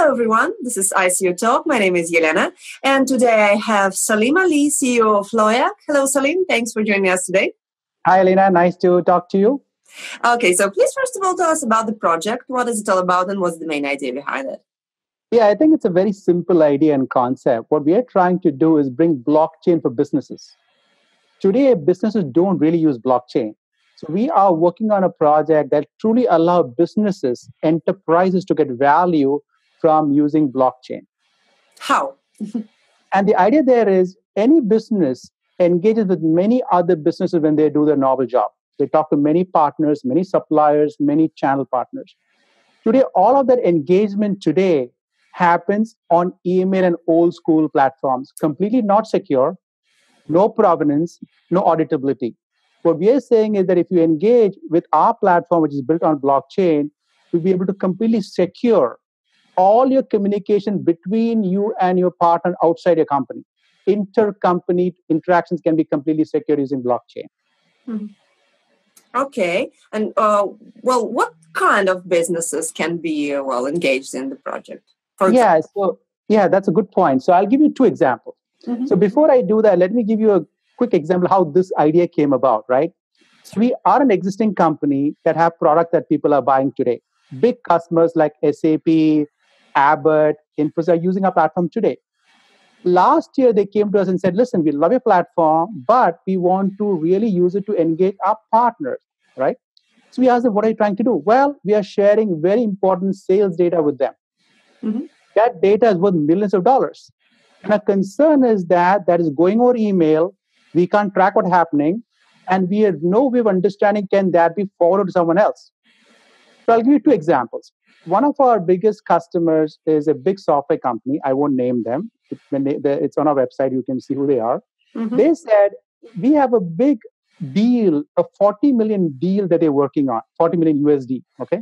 Hello, everyone. This is ICO Talk. My name is Yelena. And today I have Salim Ali, CEO of Loyakk. Hello, Salim. Thanks for joining us today. Hi, Elena. Nice to talk to you. Okay, so please, first of all, tell us about the project. What is it all about and what's the main idea behind it? Yeah, I think it's a very simple idea and concept. What we are trying to do is bring blockchain for businesses. Today, businesses don't really use blockchain. So we are working on a project that truly allows businesses, enterprises to get value from using blockchain. How? And the idea there is any business engages with many other businesses when they do their novel job. They talk to many partners, many suppliers, many channel partners. Today, all of that engagement today happens on email and old school platforms, completely not secure, no provenance, no auditability. What we are saying is that if you engage with our platform, which is built on blockchain, you'll be able to completely secure all your communication between you and your partner outside your company. Intercompany interactions can be completely secure using blockchain. Mm-hmm. Okay. And, what kind of businesses can be, engaged in the project? That's a good point. So I'll give you two examples. Mm-hmm. So before I do that, let me give you a quick example how this idea came about, right? So we are an existing company that have product that people are buying today. Big customers like SAP, Abbott, Infosys are using our platform today. Last year, they came to us and said, listen, we love your platform, but we want to really use it to engage our partners, right? So we asked them, what are you trying to do? Well, we are sharing very important sales data with them. Mm-hmm. That data is worth millions of dollars. And our concern is that is going over email. We can't track what's happening. And we have no way of understanding, can that be forwarded to someone else? So I'll give you two examples. One of our biggest customers is a big software company. I won't name them. It's on our website. You can see who they are. Mm-hmm. They said, we have a big deal, a 40 million deal that they're working on, 40 million USD. Okay.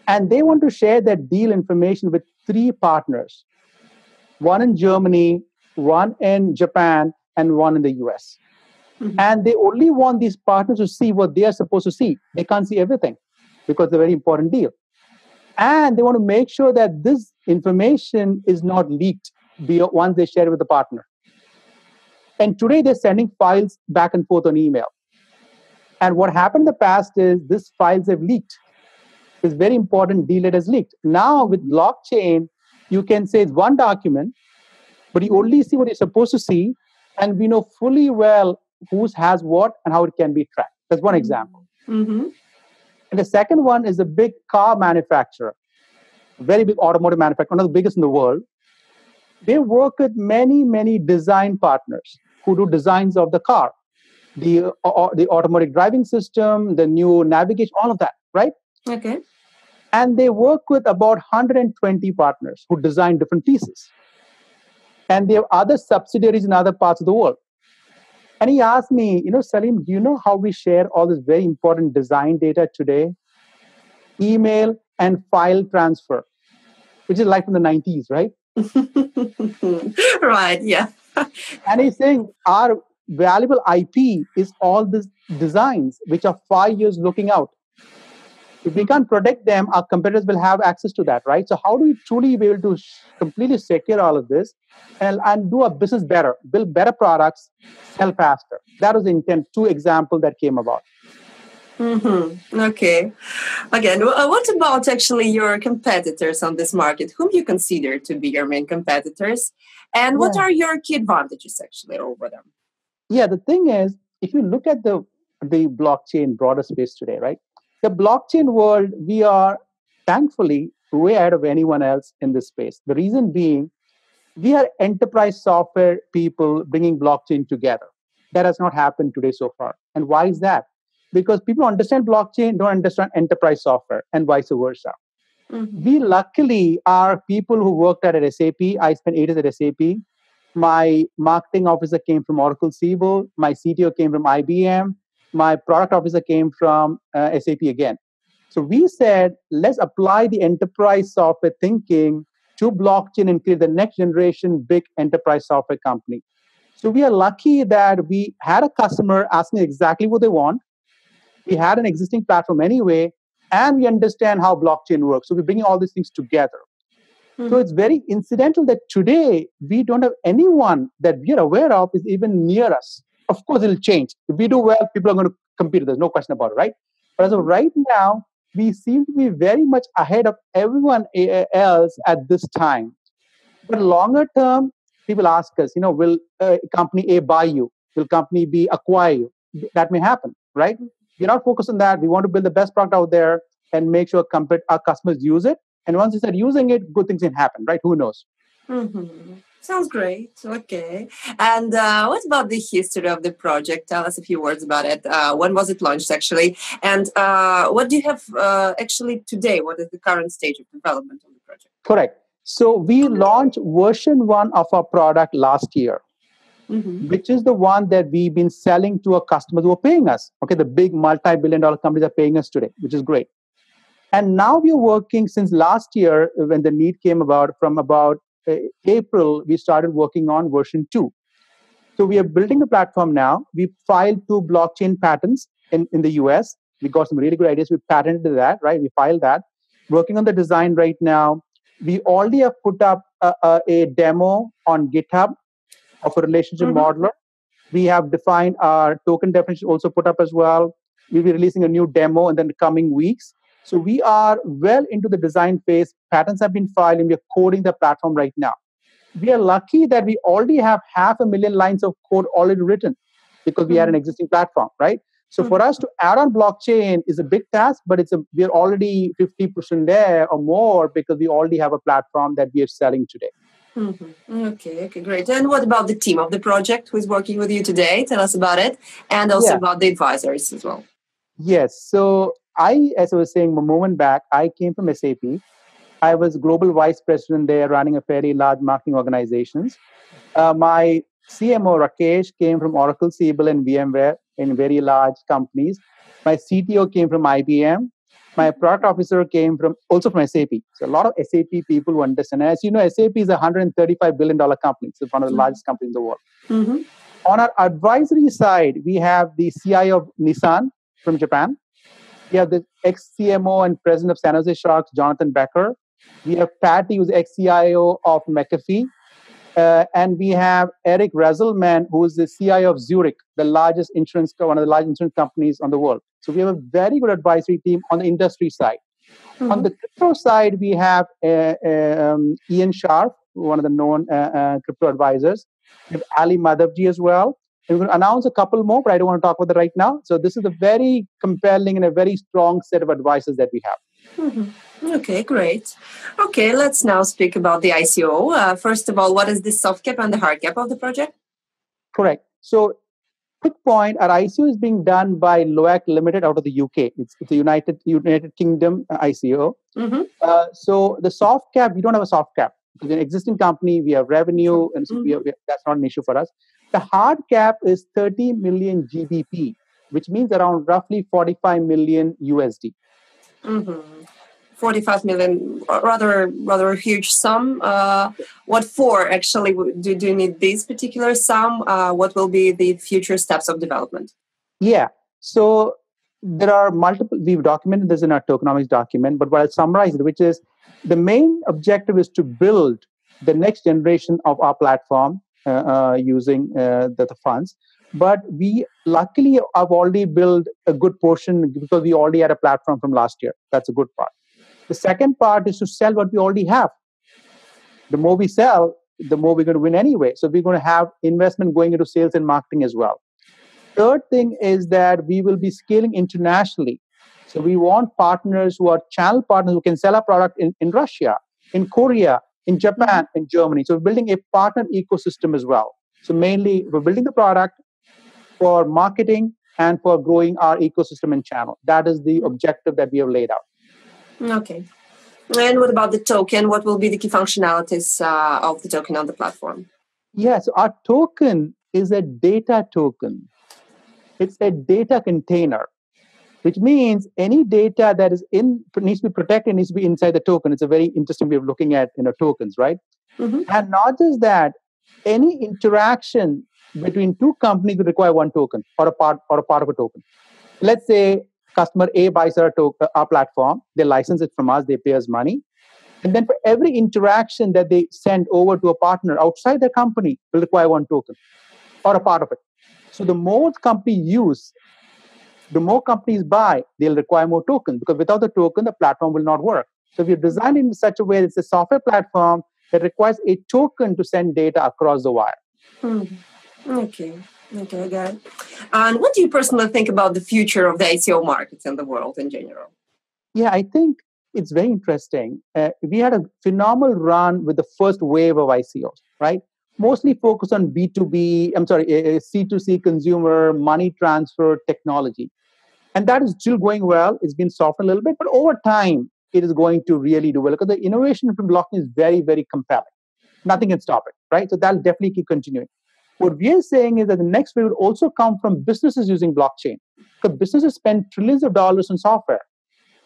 And they want to share that deal information with 3 partners. One in Germany, one in Japan, and one in the US. Mm-hmm. And they only want these partners to see what they are supposed to see. They can't see everything because it's a very important deal. And they want to make sure that this information is not leaked once they share it with the partner. And today they're sending files back and forth on email. And what happened in the past is these files have leaked. This very important deal that has leaked. Now with blockchain, you can say it's one document, but you only see what you're supposed to see. And we know fully well who has what and how it can be tracked. That's one example. Mm-hmm. And the second one is a big car manufacturer, very big automotive manufacturer, one of the biggest in the world. They work with many, many design partners who do designs of the car, the automatic driving system, the new navigation, all of that, right? Okay. And they work with about 120 partners who design different pieces. And they have other subsidiaries in other parts of the world. And he asked me, Salim, do you know how we share all this very important design data today? Email and file transfer, which is like from the 90s, right? Right, yeah. And he's saying our valuable IP is all these designs, which are 5 years looking out. If we can't protect them, our competitors will have access to that, right? So how do we truly be able to completely secure all of this and do our business better, build better products, sell faster? That was the intent, 2 examples that came about. Mm-hmm. Okay. Again, what about actually your competitors on this market? Whom you consider to be your main competitors? And what are your key advantages actually over them? Yeah, the thing is, if you look at the blockchain broader space today, right? The blockchain world, we are thankfully way ahead of anyone else in this space. The reason being, we are enterprise software people bringing blockchain together. That has not happened today so far. And why is that? Because people understand blockchain, don't understand enterprise software, and vice versa. Mm-hmm. We luckily are people who worked at SAP. I spent 8 years at SAP. My marketing officer came from Oracle Siebel. My CTO came from IBM. My product officer came from SAP again. So we said, let's apply the enterprise software thinking to blockchain and create the next generation big enterprise software company. So we are lucky that we had a customer asking exactly what they want. We had an existing platform anyway, and we understand how blockchain works. So we're bringing all these things together. So it's very incidental that today we don't have anyone that we are aware of is even near us. Of course, it'll change. If we do well, people are going to compete. There's no question about it, right? But as of right now, we seem to be very much ahead of everyone else at this time. But longer term, people ask us, will company A buy you? Will company B acquire you? That may happen, right? We're not focused on that. We want to build the best product out there and make sure our customers use it. And once they start using it, good things can happen, right? Who knows? Sounds great. Okay. And what about the history of the project? Tell us a few words about it. When was it launched, actually? And what do you have actually today? What is the current stage of development of the project? Correct. So we launched version 1 of our product last year, which is the one that we've been selling to our customers who are paying us. Okay, the big multi-billion-dollar companies are paying us today, which is great. And now we're working since last year when the need came about, from about April, we started working on version 2. So we are building the platform now. We filed 2 blockchain patents in the US. We got some really good ideas. We patented that, right? We filed that. Working on the design right now. We already have put up a demo on GitHub of a relationship modeler. We have defined our token definition, also put up as well. We'll be releasing a new demo in the coming weeks. So we are well into the design phase. Patents have been filed, and we are coding the platform right now. We are lucky that we already have 500,000 lines of code already written because we had an existing platform, right? So for us to add on blockchain is a big task, but we are already 50% there or more because we already have a platform that we are selling today. Okay, great. And what about the team of the project who is working with you today? Tell us about it, and also about the advisors as well. Yes. So as I was saying a moment back, I came from SAP. I was global vice president there, running a fairly large marketing organizations. My CMO, Rakesh, came from Oracle, Siebel, and VMware in very large companies. My CTO came from IBM. My product officer came also from SAP. So a lot of SAP people who understand. As you know, SAP is a $135 billion company. It's one of the largest companies in the world. On our advisory side, we have the CIO of Nissan from Japan. We have the ex-CMO and president of San Jose Sharks, Jonathan Becker. We have Patty, who's ex-CIO of McAfee. And we have Eric Razelman, who is the CIO of Zurich, one of the largest insurance companies on the world. So we have a very good advisory team on the industry side. On the crypto side, we have Ian Sharp, one of the known crypto advisors. We have Ali Madhavji as well. And we're going to announce a couple more, but I don't want to talk about that right now. So this is a very compelling and a very strong set of advisors that we have. Okay, great. Okay, let's now speak about the ICO. First of all, what is the soft cap and the hard cap of the project? Correct. So, quick point, our ICO is being done by Loyakk Limited out of the UK. It's a United Kingdom ICO. So the soft cap, we don't have a soft cap. It's an existing company, we have revenue, and so that's not an issue for us. The hard cap is 30 million GBP, which means around roughly 45 million USD. 45 million, rather a huge sum. What for, actually? Do you need this particular sum? What will be the future steps of development? Yeah. So there are multiple, we've documented this in our tokenomics document, but what I'll summarize it, which is the main objective is to build the next generation of our platform using the funds. But we luckily have already built a good portion because we already had a platform from last year. That's a good part. The second part is to sell what we already have. The more we sell, the more we're going to win anyway. So we're going to have investment going into sales and marketing as well. Third thing is that we will be scaling internationally. So we want partners who are channel partners who can sell our product in Russia, in Korea, in Japan, in Germany. So we're building a partner ecosystem as well. So mainly we're building the product for marketing and for growing our ecosystem and channel. That is the objective that we have laid out. Okay. And what about the token? What will be the key functionalities of the token on the platform? Yes, our token is a data token. It's a data container, which means any data that is needs to be protected, needs to be inside the token. It's a very interesting way of looking at tokens, right? And not just that, any interaction between two companies would require one token or a part of a token. Let's say customer A buys our platform, they license it from us, they pay us money. And then for every interaction that they send over to a partner outside their company will require one token or a part of it. So the more companies use, the more companies buy, they'll require more tokens, because without the token, the platform will not work. So if you design it in such a way, it's a software platform that requires a token to send data across the wire. Okay, I got it. And what do you personally think about the future of the ICO markets in the world in general? Yeah, I think it's very interesting. We had a phenomenal run with the first wave of ICOs, right? Mostly focused on B2B, C2C consumer, money transfer technology. And that is still going well. It's been softened a little bit, but over time, it is going to really do well because the innovation from blockchain is very, very compelling. Nothing can stop it, right? So that'll definitely keep continuing. What we are saying is that the next wave will also come from businesses using blockchain, because businesses spend trillions of dollars on software.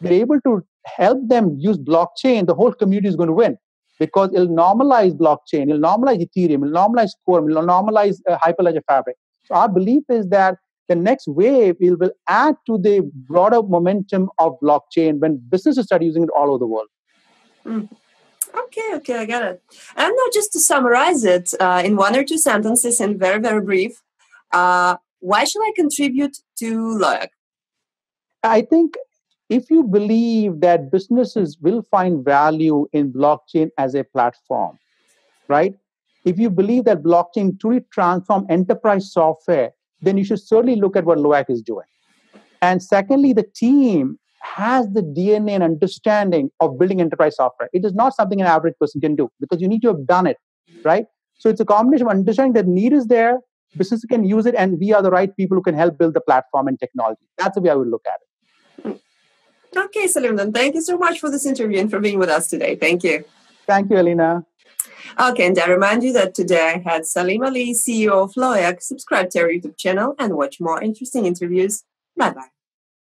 They're able to help them use blockchain. The whole community is going to win, because it'll normalize blockchain, it'll normalize Ethereum, it'll normalize Quorum, it'll normalize Hyperledger Fabric. So our belief is that the next wave will add to the broader momentum of blockchain when businesses start using it all over the world. Okay, I got it. And now, just to summarize it in one or two sentences and very, very brief, why should I contribute to Loyakk? I think if you believe that businesses will find value in blockchain as a platform, right? If you believe that blockchain truly transforms enterprise software, then you should certainly look at what Loyakk is doing. And secondly, the team has the DNA and understanding of building enterprise software. It is not something an average person can do, because you need to have done it, right? So it's a combination of understanding that need is there, businesses can use it, and we are the right people who can help build the platform and technology. That's the way I would look at it. Okay, Salim, then thank you so much for this interview and for being with us today. Thank you. Thank you, Alina. Okay, and I remind you that today I had Salim Ali, CEO of Loyakk. Subscribe to our YouTube channel and watch more interesting interviews. Bye-bye.